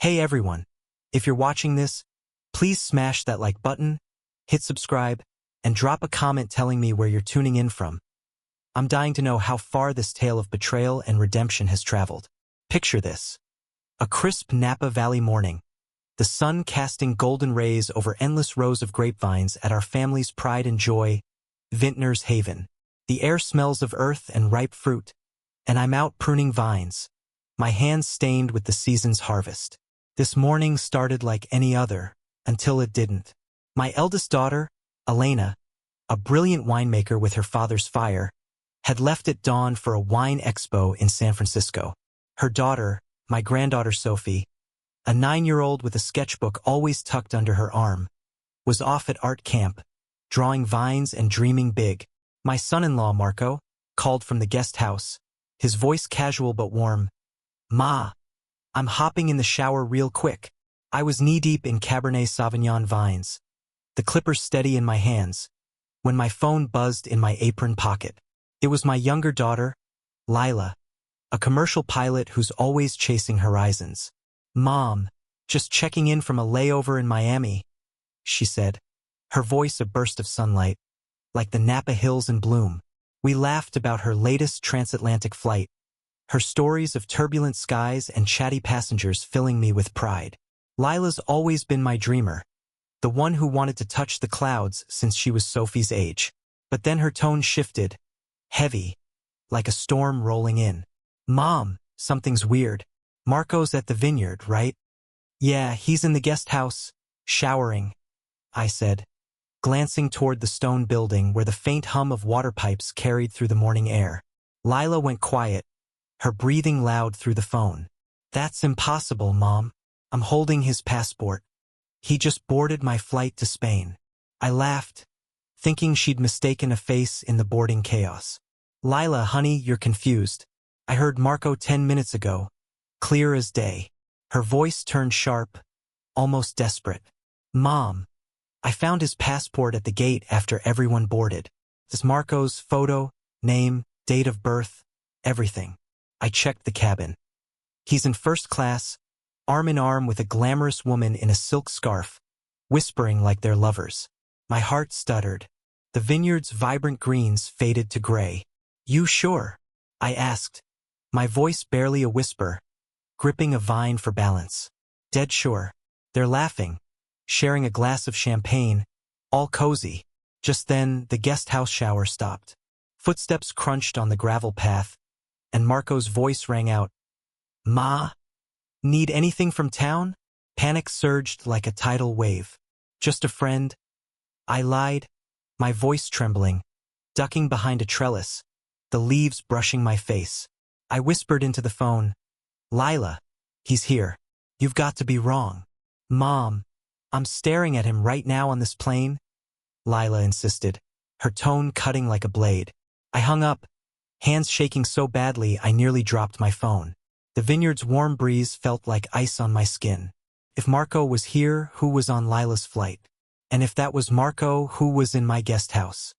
Hey everyone, if you're watching this, please smash that like button, hit subscribe, and drop a comment telling me where you're tuning in from. I'm dying to know how far this tale of betrayal and redemption has traveled. Picture this. A crisp Napa Valley morning, the sun casting golden rays over endless rows of grapevines at our family's pride and joy, Vintner's Haven. The air smells of earth and ripe fruit, and I'm out pruning vines, my hands stained with the season's harvest. This morning started like any other, until it didn't. My eldest daughter, Elena, a brilliant winemaker with her father's fire, had left at dawn for a wine expo in San Francisco. Her daughter, my granddaughter Sophie, a 9-year-old with a sketchbook always tucked under her arm, was off at art camp, drawing vines and dreaming big. My son-in-law, Marco, called from the guest house, his voice casual but warm. "Ma, I'm hopping in the shower real quick." I was knee-deep in Cabernet Sauvignon vines, the clippers steady in my hands, when my phone buzzed in my apron pocket. It was my younger daughter, Lila, a commercial pilot who's always chasing horizons. "Mom, just checking in from a layover in Miami," she said, her voice a burst of sunlight, like the Napa Hills in bloom. We laughed about her latest transatlantic flight, her stories of turbulent skies and chatty passengers filling me with pride. Lila's always been my dreamer, the one who wanted to touch the clouds since she was Sophie's age. But then her tone shifted, heavy, like a storm rolling in. "Mom, something's weird. Marco's at the vineyard, right?" "Yeah, he's in the guest house, showering," I said, glancing toward the stone building where the faint hum of water pipes carried through the morning air. Lila went quiet, her breathing loud through the phone. "That's impossible, Mom. I'm holding his passport. He just boarded my flight to Spain." I laughed, thinking she'd mistaken a face in the boarding chaos. "Lila, honey, you're confused. I heard Marco 10 minutes ago, clear as day." Her voice turned sharp, almost desperate. "Mom, I found his passport at the gate after everyone boarded. There's Marco's photo, name, date of birth, everything." I checked the cabin. He's in first class, arm in arm with a glamorous woman in a silk scarf, whispering like they're lovers. My heart stuttered. The vineyard's vibrant greens faded to gray. "You sure?" I asked, my voice barely a whisper, gripping a vine for balance. "Dead sure." They're laughing, sharing a glass of champagne, all cozy. Just then, the guest house shower stopped. Footsteps crunched on the gravel path, and Marco's voice rang out. "Ma, need anything from town?" Panic surged like a tidal wave. "Just a friend," I lied, my voice trembling, ducking behind a trellis, the leaves brushing my face. I whispered into the phone, "Lila, he's here. You've got to be wrong." "Mom, I'm staring at him right now on this plane," Lila insisted, her tone cutting like a blade. I hung up, hands shaking so badly I nearly dropped my phone. The vineyard's warm breeze felt like ice on my skin. If Marco was here, who was on Lila's flight? And if that was Marco, who was in my guest house?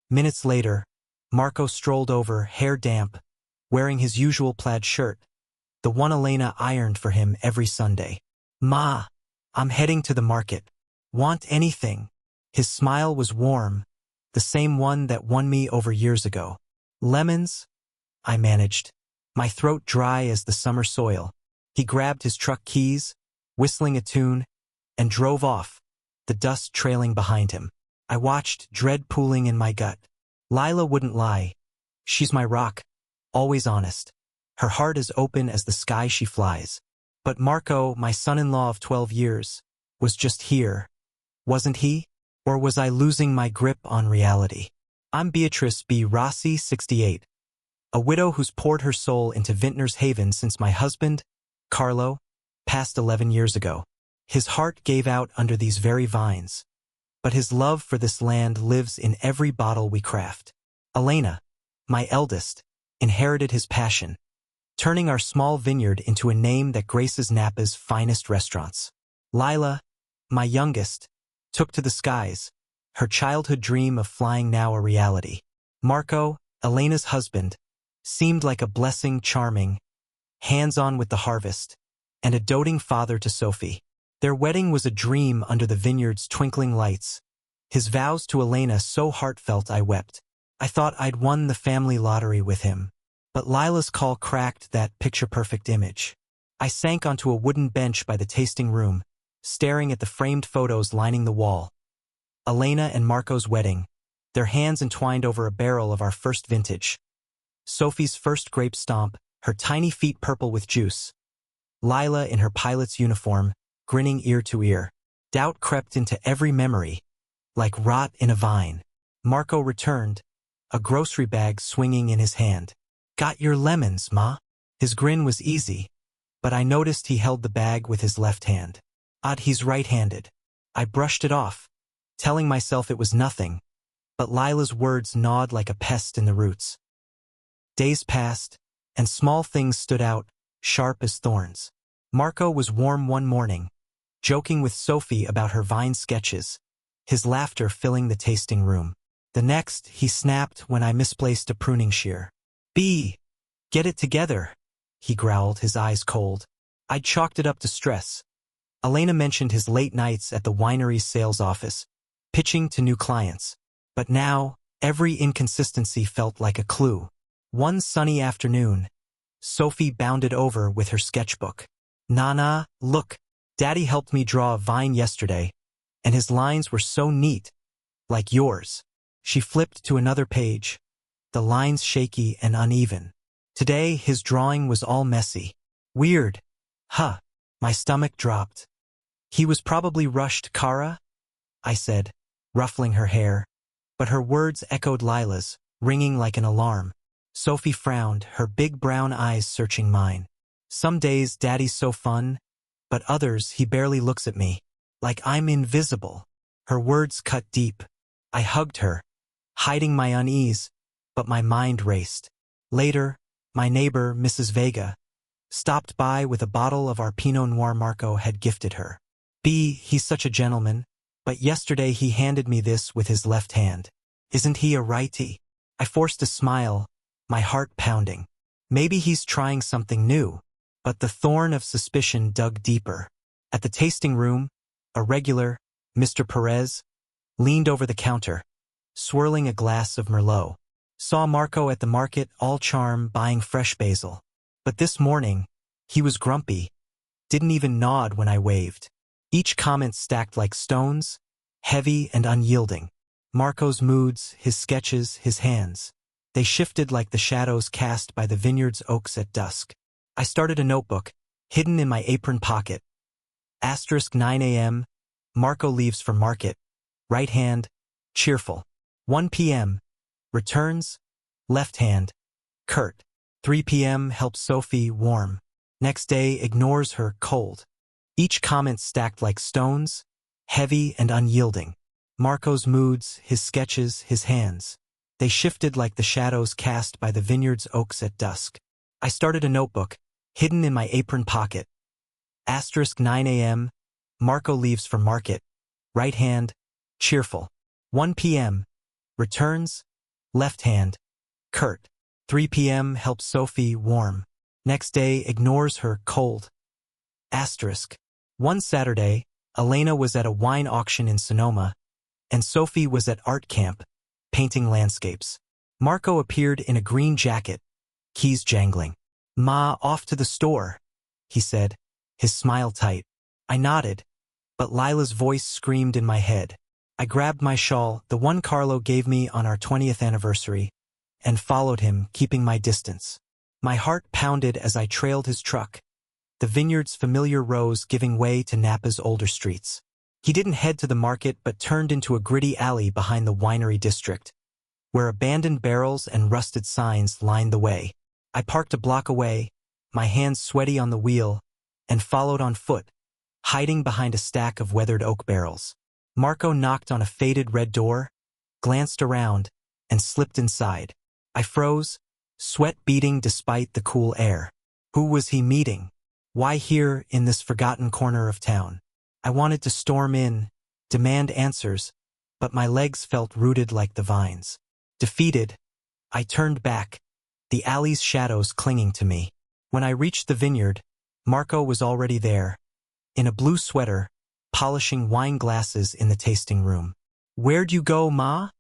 Minutes later, Marco strolled over, hair damp, wearing his usual plaid shirt, the one Elena ironed for him every Sunday. "Ma, I'm heading to the market. Want anything?" His smile was warm, the same one that won me over years ago. "Lemons?" I managed, my throat dry as the summer soil. He grabbed his truck keys, whistling a tune, and drove off, the dust trailing behind him. I watched, dread pooling in my gut. Lila wouldn't lie. She's my rock, always honest. Her heart as open as the sky she flies. But Marco, my son-in-law of 12 years, was just here, wasn't he? Or was I losing my grip on reality? I'm Beatrice B. Rossi, 68, a widow who's poured her soul into Vintner's Haven since my husband, Carlo, passed 11 years ago. His heart gave out under these very vines, but his love for this land lives in every bottle we craft. Elena, my eldest, inherited his passion, turning our small vineyard into a name that graces Napa's finest restaurants. Lila, my youngest, took to the skies, her childhood dream of flying now a reality. Marco, Elena's husband, seemed like a blessing, charming, hands-on with the harvest, and a doting father to Sophie. Their wedding was a dream under the vineyard's twinkling lights. His vows to Elena so heartfelt I wept. I thought I'd won the family lottery with him. But Lila's call cracked that picture-perfect image. I sank onto a wooden bench by the tasting room, staring at the framed photos lining the wall. Elena and Marco's wedding, their hands entwined over a barrel of our first vintage. Sophie's first grape stomp, her tiny feet purple with juice. Lila in her pilot's uniform, grinning ear to ear. Doubt crept into every memory, like rot in a vine. Marco returned, a grocery bag swinging in his hand. "Got your lemons, Ma?" His grin was easy, but I noticed he held the bag with his left hand. Odd, he's right-handed. I brushed it off, telling myself it was nothing, but Lila's words gnawed like a pest in the roots. Days passed, and small things stood out, sharp as thorns. Marco was warm one morning, joking with Sophie about her vine sketches, his laughter filling the tasting room. The next, he snapped when I misplaced a pruning shear. "B, get it together," he growled, his eyes cold. I'd chalked it up to stress. Elena mentioned his late nights at the winery's sales office, pitching to new clients. But now, every inconsistency felt like a clue. One sunny afternoon, Sophie bounded over with her sketchbook. "Nana, look, Daddy helped me draw a vine yesterday, and his lines were so neat, like yours." She flipped to another page, the lines shaky and uneven. Today, his drawing was all messy. "Weird, huh?" My stomach dropped. "He was probably rushed, Kara," I said, ruffling her hair. But her words echoed Lila's, ringing like an alarm. Sophie frowned, her big brown eyes searching mine. "Some days Daddy's so fun, but others he barely looks at me. Like I'm invisible." Her words cut deep. I hugged her, hiding my unease, but my mind raced. Later, my neighbor, Mrs. Vega, stopped by with a bottle of our Pinot Noir Marco had gifted her. "B, he's such a gentleman, but yesterday he handed me this with his left hand. Isn't he a righty?" I forced a smile, my heart pounding. Maybe he's trying something new. But the thorn of suspicion dug deeper. At the tasting room, a regular, Mr. Perez, leaned over the counter, swirling a glass of Merlot. Saw Marco at the market, all charm, buying fresh basil. But this morning, he was grumpy, didn't even nod when I waved. Each comment stacked like stones, heavy and unyielding. Marco's moods, his sketches, his hands. They shifted like the shadows cast by the vineyard's oaks at dusk. I started a notebook, hidden in my apron pocket. Asterisk 9 a.m., Marco leaves for market. Right hand, cheerful. 1 p.m., returns, left hand, curt. 3 p.m., helps Sophie, warm. Next day, ignores her, cold. Each comment stacked like stones, heavy and unyielding. Marco's moods, his sketches, his hands. They shifted like the shadows cast by the vineyard's oaks at dusk. I started a notebook, hidden in my apron pocket. Asterisk 9 a.m., Marco leaves for market. Right hand, cheerful. 1 p.m., returns, left hand, curt. 3 p.m., helps Sophie, warm. Next day, ignores her, cold. Asterisk. One Saturday, Elena was at a wine auction in Sonoma, and Sophie was at art camp, painting landscapes. Marco appeared in a green jacket, keys jangling. "Ma, off to the store," he said, his smile tight. I nodded, but Lila's voice screamed in my head. I grabbed my shawl, the one Carlo gave me on our 20th anniversary, and followed him, keeping my distance. My heart pounded as I trailed his truck, the vineyard's familiar rows giving way to Napa's older streets. He didn't head to the market but turned into a gritty alley behind the winery district, where abandoned barrels and rusted signs lined the way. I parked a block away, my hands sweaty on the wheel, and followed on foot, hiding behind a stack of weathered oak barrels. Marco knocked on a faded red door, glanced around, and slipped inside. I froze, sweat beading despite the cool air. Who was he meeting? Why here in this forgotten corner of town? I wanted to storm in, demand answers, but my legs felt rooted like the vines. Defeated, I turned back, the alley's shadows clinging to me. When I reached the vineyard, Marco was already there, in a blue sweater, polishing wine glasses in the tasting room. "Where'd you go, Ma?"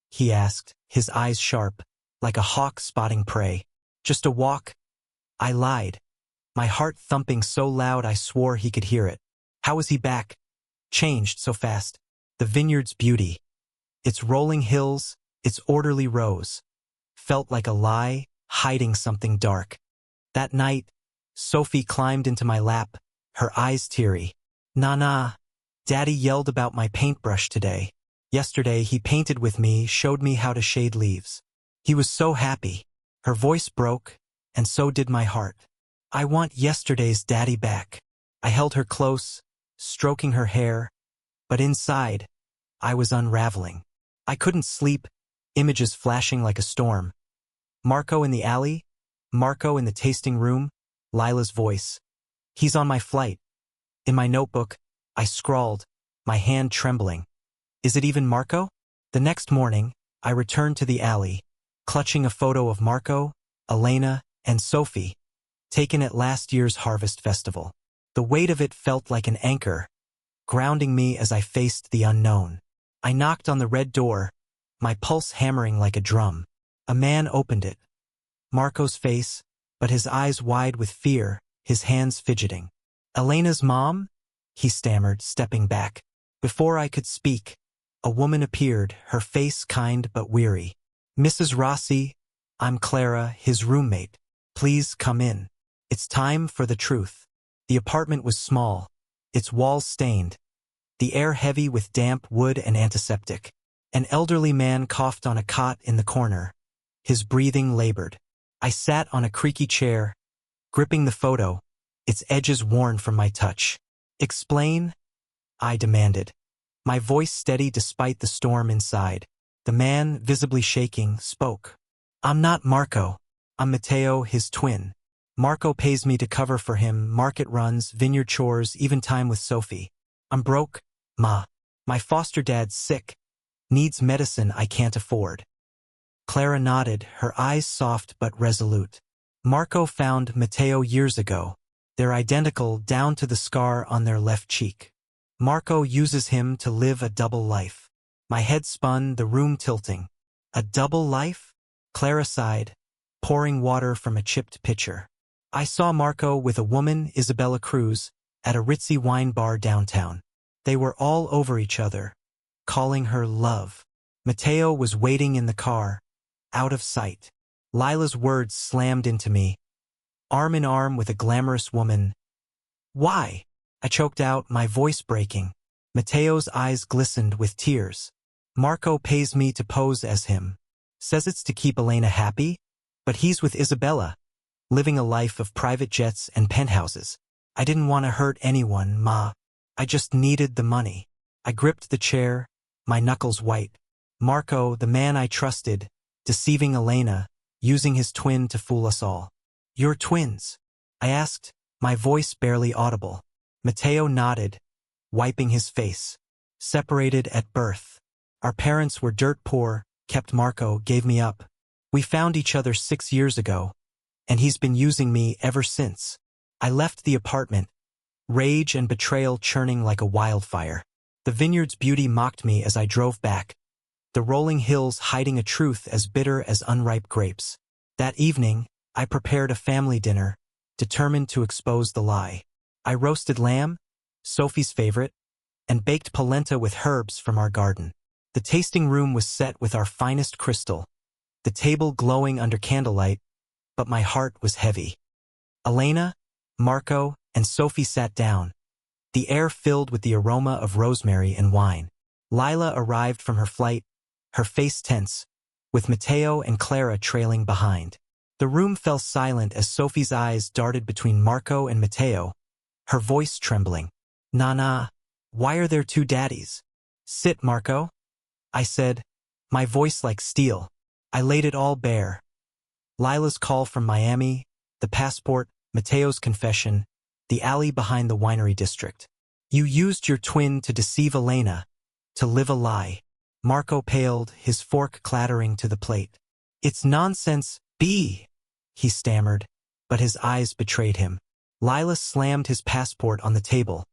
he asked, his eyes sharp, like a hawk spotting prey. "Just a walk." I lied, my heart thumping so loud I swore he could hear it. How was he back? Changed so fast. The vineyard's beauty, its rolling hills, its orderly rows, felt like a lie, hiding something dark. That night, Sophie climbed into my lap, her eyes teary. "Nana, Daddy yelled about my paintbrush today. Yesterday he painted with me, showed me how to shade leaves. He was so happy." Her voice broke, and so did my heart. I want yesterday's Daddy back. I held her close, stroking her hair, but inside, I was unraveling. I couldn't sleep, images flashing like a storm. Marco in the alley, Marco in the tasting room, Lila's voice. "He's on my flight." In my notebook, I scrawled, my hand trembling. Is it even Marco? The next morning, I returned to the alley, clutching a photo of Marco, Elena, and Sophie, taken at last year's harvest festival. The weight of it felt like an anchor, grounding me as I faced the unknown. I knocked on the red door, my pulse hammering like a drum. A man opened it. Marco's face, but his eyes wide with fear, his hands fidgeting. "Elena's mom?" he stammered, stepping back. Before I could speak, a woman appeared, her face kind but weary. "Mrs. Rossi, I'm Clara, his roommate. Please come in. It's time for the truth." The apartment was small, its walls stained, the air heavy with damp wood and antiseptic. An elderly man coughed on a cot in the corner, his breathing labored. I sat on a creaky chair, gripping the photo, its edges worn from my touch. "Explain?" I demanded, my voice steady despite the storm inside. The man, visibly shaking, spoke. "I'm not Marco. I'm Matteo, his twin. Marco pays me to cover for him, market runs, vineyard chores, even time with Sophie. I'm broke, Ma. My foster dad's sick. Needs medicine I can't afford." Clara nodded, her eyes soft but resolute. "Marco found Matteo years ago. They're identical down to the scar on their left cheek. Marco uses him to live a double life." My head spun, the room tilting. "A double life?" Clara sighed, pouring water from a chipped pitcher. "I saw Marco with a woman, Isabella Cruz, at a ritzy wine bar downtown. They were all over each other, calling her love. Matteo was waiting in the car, out of sight." Lila's words slammed into me, arm in arm with a glamorous woman. "Why?" I choked out, my voice breaking. Matteo's eyes glistened with tears. "Marco pays me to pose as him. Says it's to keep Elena happy, but he's with Isabella, living a life of private jets and penthouses. I didn't want to hurt anyone, Ma. I just needed the money." I gripped the chair, my knuckles white. Marco, the man I trusted, deceiving Elena, using his twin to fool us all. "You're twins?" I asked, my voice barely audible. Matteo nodded, wiping his face. "Separated at birth. Our parents were dirt poor, kept Marco, gave me up. We found each other 6 years ago, and he's been using me ever since." I left the apartment, rage and betrayal churning like a wildfire. The vineyard's beauty mocked me as I drove back, the rolling hills hiding a truth as bitter as unripe grapes. That evening, I prepared a family dinner, determined to expose the lie. I roasted lamb, Sophie's favorite, and baked polenta with herbs from our garden. The tasting room was set with our finest crystal, the table glowing under candlelight, but my heart was heavy. Elena, Marco, and Sophie sat down, the air filled with the aroma of rosemary and wine. Lila arrived from her flight, her face tense, with Matteo and Clara trailing behind. The room fell silent as Sophie's eyes darted between Marco and Matteo, her voice trembling. "Nana, why are there 2 daddies?" "Sit, Marco," I said, my voice like steel. I laid it all bare. Lila's call from Miami, the passport, Matteo's confession, the alley behind the winery district. "You used your twin to deceive Elena, to live a lie." Marco paled, his fork clattering to the plate. "It's nonsense, B," he stammered, but his eyes betrayed him. Lila slammed his passport on the table,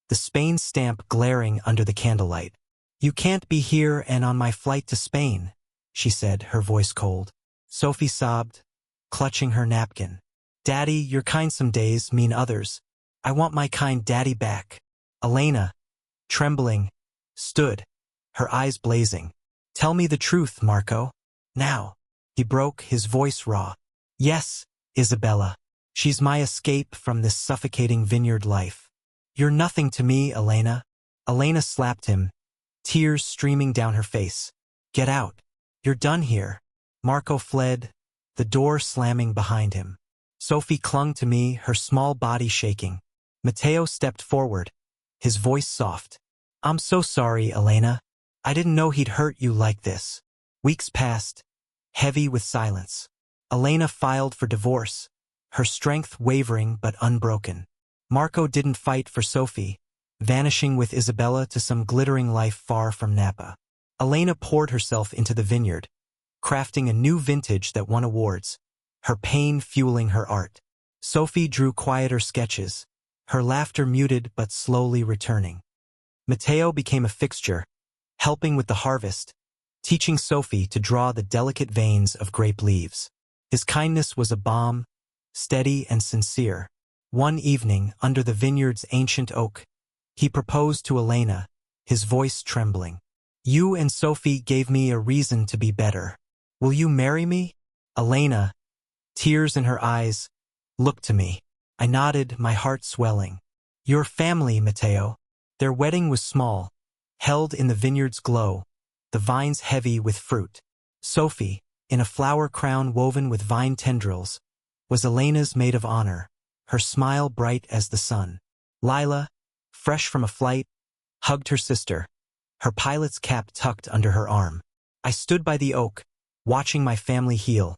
the Spain stamp glaring under the candlelight. "You can't be here and on my flight to Spain," she said, her voice cold. Sophie sobbed, clutching her napkin. "Daddy, your kind some days mean others. I want my kind daddy back." Elena, trembling, stood, her eyes blazing. "Tell me the truth, Marco. Now." He broke, his voice raw. "Yes, Isabella. She's my escape from this suffocating vineyard life." "You're nothing to me, Elena." Elena slapped him, tears streaming down her face. "Get out. You're done here." Marco fled, the door slamming behind him. Sophie clung to me, her small body shaking. Matteo stepped forward, his voice soft. "I'm so sorry, Elena. I didn't know he'd hurt you like this." Weeks passed, heavy with silence. Elena filed for divorce, her strength wavering but unbroken. Marco didn't fight for Sophie, vanishing with Isabella to some glittering life far from Napa. Elena poured herself into the vineyard, crafting a new vintage that won awards, her pain fueling her art. Sophie drew quieter sketches, her laughter muted but slowly returning. Matteo became a fixture, helping with the harvest, teaching Sophie to draw the delicate veins of grape leaves. His kindness was a balm, steady and sincere. One evening, under the vineyard's ancient oak, he proposed to Elena, his voice trembling. "You and Sophie gave me a reason to be better. Will you marry me?" Elena, tears in her eyes, looked to me. I nodded, my heart swelling. "Your family, Matteo." Their wedding was small, held in the vineyard's glow, the vines heavy with fruit. Sophie, in a flower crown woven with vine tendrils, was Elena's maid of honor, her smile bright as the sun. Lila, fresh from a flight, hugged her sister, her pilot's cap tucked under her arm. I stood by the oak, watching my family heal,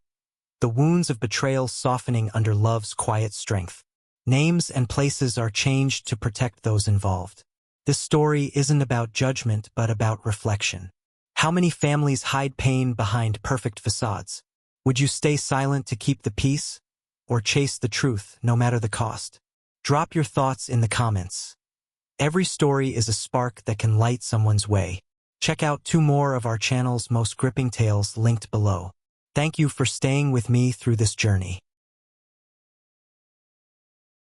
the wounds of betrayal softening under love's quiet strength. Names and places are changed to protect those involved. This story isn't about judgment but about reflection. How many families hide pain behind perfect facades? Would you stay silent to keep the peace, or chase the truth no matter the cost? Drop your thoughts in the comments. Every story is a spark that can light someone's way. Check out 2 more of our channel's most gripping tales linked below. Thank you for staying with me through this journey.